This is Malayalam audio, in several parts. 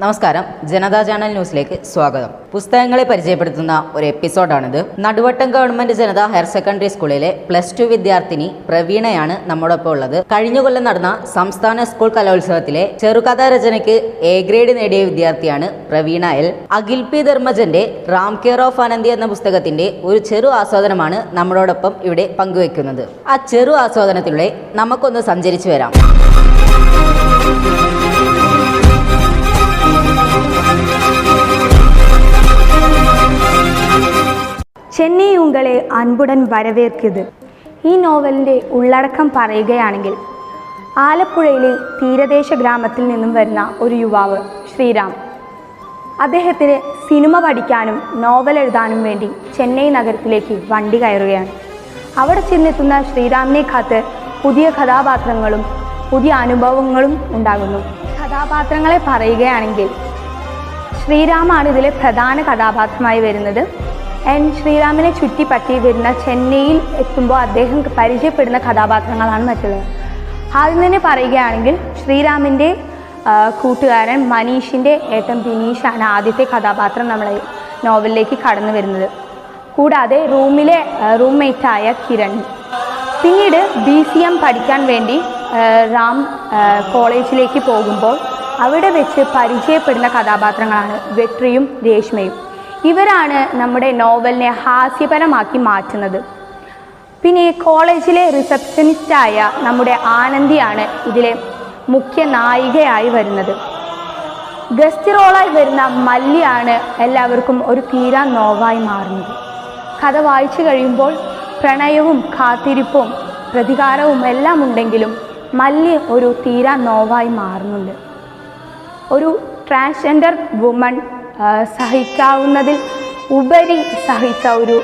നമസ്കാരം, ജനതാ ചാനൽ ന്യൂസിലേക്ക് സ്വാഗതം. പുസ്തകങ്ങളെ പരിചയപ്പെടുത്തുന്ന ഒരു എപ്പിസോഡാണിത്. നടുവട്ടം ഗവൺമെന്റ് ജനത ഹയർ സെക്കൻഡറി സ്കൂളിലെ +2 വിദ്യാർത്ഥിനി പ്രവീണയാണ് നമ്മോടൊപ്പം ഉള്ളത്. കഴിഞ്ഞ കൊല്ലം നടന്ന സംസ്ഥാന സ്കൂൾ കലോത്സവത്തിലെ ചെറുകഥാ രചനയ്ക്ക് A ഗ്രേഡ് നേടിയ വിദ്യാർത്ഥിയാണ് പ്രവീണ എൽ. അഖിൽ പി ധർമ്മജന്റെ റാം കെയർ ഓഫ് ആനന്ദി എന്ന പുസ്തകത്തിന്റെ ഒരു ചെറു ആസ്വാദനമാണ് നമ്മളോടൊപ്പം ഇവിടെ പങ്കുവെക്കുന്നത്. ആ ചെറു ആസ്വാദനത്തിലൂടെ നമുക്കൊന്ന് സഞ്ചരിച്ചു വരാം. ചെന്നൈ ഉങ്ങളെ അൻപുടൻ വരവേർക്കിയത്. ഈ നോവലിൻ്റെ ഉള്ളടക്കം പറയുകയാണെങ്കിൽ, ആലപ്പുഴയിലെ തീരദേശ ഗ്രാമത്തിൽ നിന്നും വരുന്ന ഒരു യുവാവ് ശ്രീറാം, അദ്ദേഹത്തിന് സിനിമ പഠിക്കാനും നോവൽ എഴുതാനും വേണ്ടി ചെന്നൈ നഗരത്തിലേക്ക് വണ്ടി കയറുകയാണ്. അവിടെ ചെന്നെത്തുന്ന ശ്രീറാമിനെ കാത്ത് പുതിയ കഥാപാത്രങ്ങളും പുതിയ അനുഭവങ്ങളും ഉണ്ടാകുന്നു. കഥാപാത്രങ്ങളെ പറയുകയാണെങ്കിൽ ശ്രീറാമാണ് ഇതിലെ പ്രധാന കഥാപാത്രമായി വരുന്നത്. ശ്രീറാമിനെ ചുറ്റിപ്പറ്റി വരുന്ന ചെന്നൈയിൽ എത്തുമ്പോൾ അദ്ദേഹം പരിചയപ്പെടുന്ന കഥാപാത്രങ്ങളാണ് മറ്റുള്ളത്. ആദ്യം തന്നെ പറയുകയാണെങ്കിൽ ശ്രീറാമിൻ്റെ കൂട്ടുകാരൻ മനീഷിൻ്റെ ഏട്ടൻ ബിനീഷാണ് ആദ്യത്തെ കഥാപാത്രം നമ്മളെ നോവലിലേക്ക് കടന്നു വരുന്നത്. കൂടാതെ റൂംമേറ്റായ കിരൺ. പിന്നീട് BCM പഠിക്കാൻ വേണ്ടി റാം കോളേജിലേക്ക് പോകുമ്പോൾ അവിടെ വെച്ച് പരിചയപ്പെടുന്ന കഥാപാത്രങ്ങളാണ് വെട്രിയും രേഷ്മയും. ഇവരാണ് നമ്മുടെ നോവലിനെ ഹാസ്യപരമാക്കി മാറ്റുന്നത്. പിന്നെ കോളേജിലെ റിസപ്ഷനിസ്റ്റായ നമ്മുടെ ആനന്ദിയാണ് ഇതിലെ മുഖ്യ നായികയായി വരുന്നത്. ഗസ്റ്റ് റോളായി വരുന്ന മല്ലിയാണ് എല്ലാവർക്കും ഒരു തീരാ നോവായി മാറുന്നത്. കഥ വായിച്ചു കഴിയുമ്പോൾ പ്രണയവും കാത്തിരിപ്പും പ്രതികാരവും എല്ലാം ഉണ്ടെങ്കിലും മല്ലി ഒരു തീരാ നോവായി മാറുന്നുണ്ട്. ഒരു ട്രാൻസ്ജെൻഡർ വുമൺ സഹിക്കാവുന്നതിൽ ഉപരി സഹിച്ച ഒരു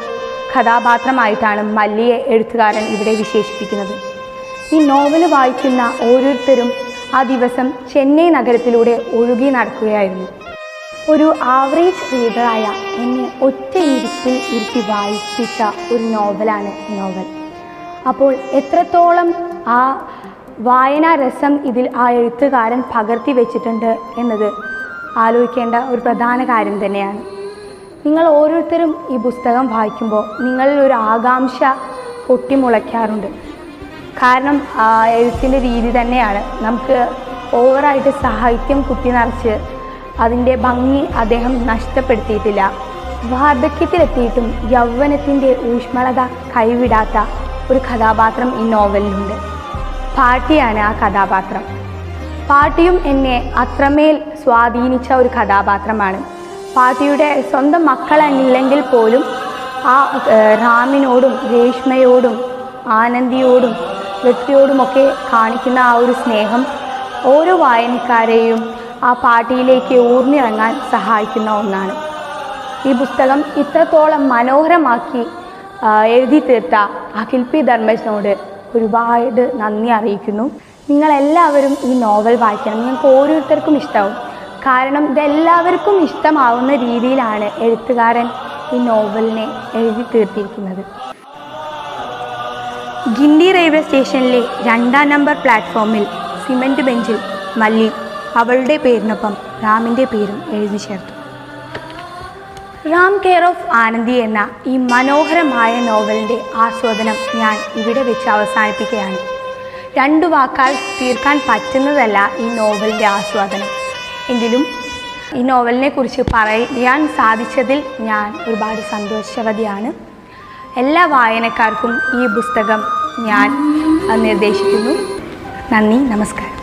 കഥാപാത്രമായിട്ടാണ് മല്ലിയെ എഴുത്തുകാരൻ ഇവിടെ വിശേഷിപ്പിക്കുന്നത്. ഈ നോവൽ വായിക്കുന്ന ഓരോരുത്തരും ആ ദിവസം ചെന്നൈ നഗരത്തിലൂടെ ഒഴുകി നടക്കുകയായിരുന്നു. ഒരു ആവറേജ് റീഡറായ എന്നെ ഒറ്റ ഇരുത്തി വായിപ്പിച്ച ഒരു നോവലാണ് നോവൽ. അപ്പോൾ എത്രത്തോളം ആ വായനാ രസം ഇതിൽ ആ എഴുത്തുകാരൻ പകർത്തി വെച്ചിട്ടുണ്ട് എന്നത് ആലോചിക്കേണ്ട ഒരു പ്രധാന കാര്യം തന്നെയാണ്. നിങ്ങൾ ഓരോരുത്തരും ഈ പുസ്തകം വായിക്കുമ്പോൾ നിങ്ങളിൽ ഒരു ആകാംക്ഷ പൊട്ടിമുളയ്ക്കാറുണ്ട്. കാരണം ആ എഴുത്തിൻ്റെ രീതി തന്നെയാണ്. നമുക്ക് ഓവറായിട്ട് സാഹിത്യം കുത്തി നിറച്ച് അതിൻ്റെ ഭംഗി അദ്ദേഹം നഷ്ടപ്പെടുത്തിയിട്ടില്ല. വാർദ്ധക്യത്തിലെത്തിയിട്ടും യൗവനത്തിൻ്റെ ഊഷ്മളത കൈവിടാത്ത ഒരു കഥാപാത്രം ഈ നോവലിലുണ്ട്. പാട്ടിയാണ് ആ കഥാപാത്രം. പാട്ടിയും എന്നെ അത്രമേൽ സ്വാധീനിച്ച ഒരു കഥാപാത്രമാണ്. പാട്ടിയുടെ സ്വന്തം മക്കളെന്നില്ലെങ്കിൽ പോലും ആ റാമിനോടും രേഷ്മയോടും ആനന്ദിയോടും വെട്രിയോടുമൊക്കെ കാണിക്കുന്ന ആ ഒരു സ്നേഹം ഓരോ വായനക്കാരെയും ആ പാട്ടിയിലേക്ക് ഊർന്നിറങ്ങാൻ സഹായിക്കുന്ന ഒന്നാണ്. ഈ പുസ്തകം ഇത്രത്തോളം മനോഹരമാക്കി എഴുതി തീർത്ത അഖിൽ പി ധർമ്മജിനോട് ഒരുപാട് നന്ദി അറിയിക്കുന്നു. നിങ്ങളെല്ലാവരും ഈ നോവൽ വായിക്കണം. നിങ്ങൾക്ക് ഓരോരുത്തർക്കും ഇഷ്ടമാവും. കാരണം ഇതെല്ലാവർക്കും ഇഷ്ടമാവുന്ന രീതിയിലാണ് എഴുത്തുകാരൻ ഈ നോവലിനെ എഴുതി തീർത്തിരിക്കുന്നത്. ഗിണ്ടി റെയിൽവേ സ്റ്റേഷനിലെ 2-ാം നമ്പർ പ്ലാറ്റ്ഫോമിൽ സിമൻറ്റ് ബെഞ്ചിൽ മല്ലി അവളുടെ പേരിനൊപ്പം റാമിൻ്റെ പേരും എഴുതി ചേർത്തു. റാം കെയർ ഓഫ് ആനന്ദി എന്ന ഈ മനോഹരമായ നോവലിൻ്റെ ആസ്വാദനം ഞാൻ ഇവിടെ വെച്ച് അവസാനിപ്പിക്കുകയാണ്. 2 വാക്കാൽ തീർക്കാൻ പറ്റുന്നതല്ല ഈ നോവലിൻ്റെ ആസ്വാദനം. എങ്കിലും ഈ നോവലിനെ കുറിച്ച് പറയാൻ സാധിച്ചതിൽ ഞാൻ ഒരുപാട് സന്തോഷവതിയാണ്. എല്ലാ വായനക്കാർക്കും ഈ പുസ്തകം ഞാൻ നിർദ്ദേശിക്കുന്നു. നന്ദി, നമസ്കാരം.